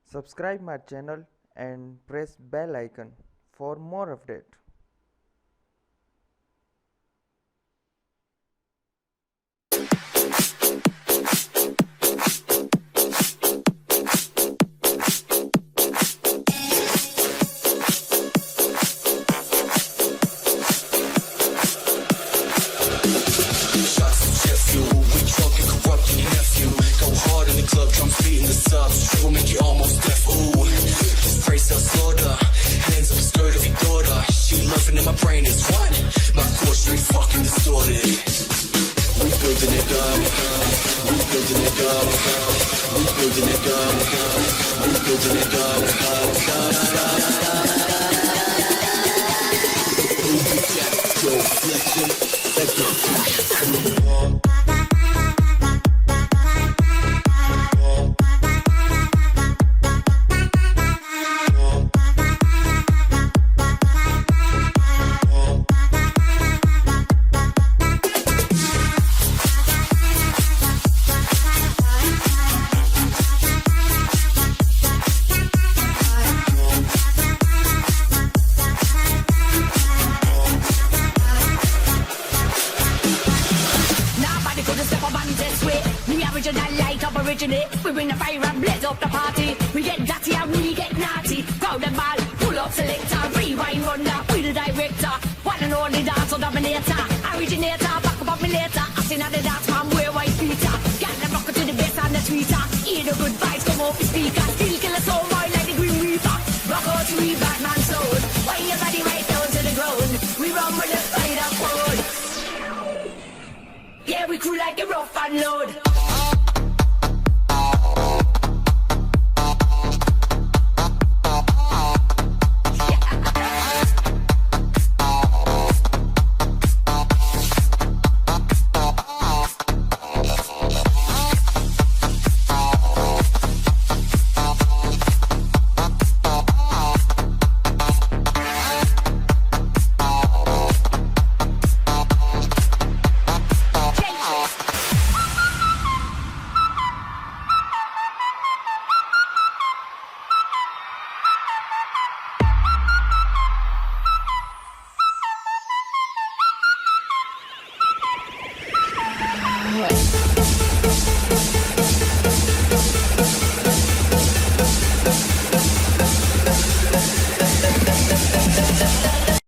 Subscribe my channel and press bell icon for more update. Club drums beating the subs, will make you almost deaf. Ooh, this praise self slaughter. Hands up the skirt of your daughter. She loving in my brain is what? My core straight fucking distorted. We building it up. We building it up. We building it up. We building it up. Yo, flexing, flexing. We bring the fire and blaze up the party. We get dirty and we get naughty. Crowd the ball, pull up selector, rewind runner, we the director. One and only dancer dominator, originator, back up me later. I seen at the dance man wear white Peter. Got the rocker to the bass and the tweeter. Hear the good vibes come off the speaker. Still kill a soul boy like the Green Reaper. Rock out to me Batman soul. Why your body right down to the ground? We run with the fight up road. Yeah, we crew like a rough and load.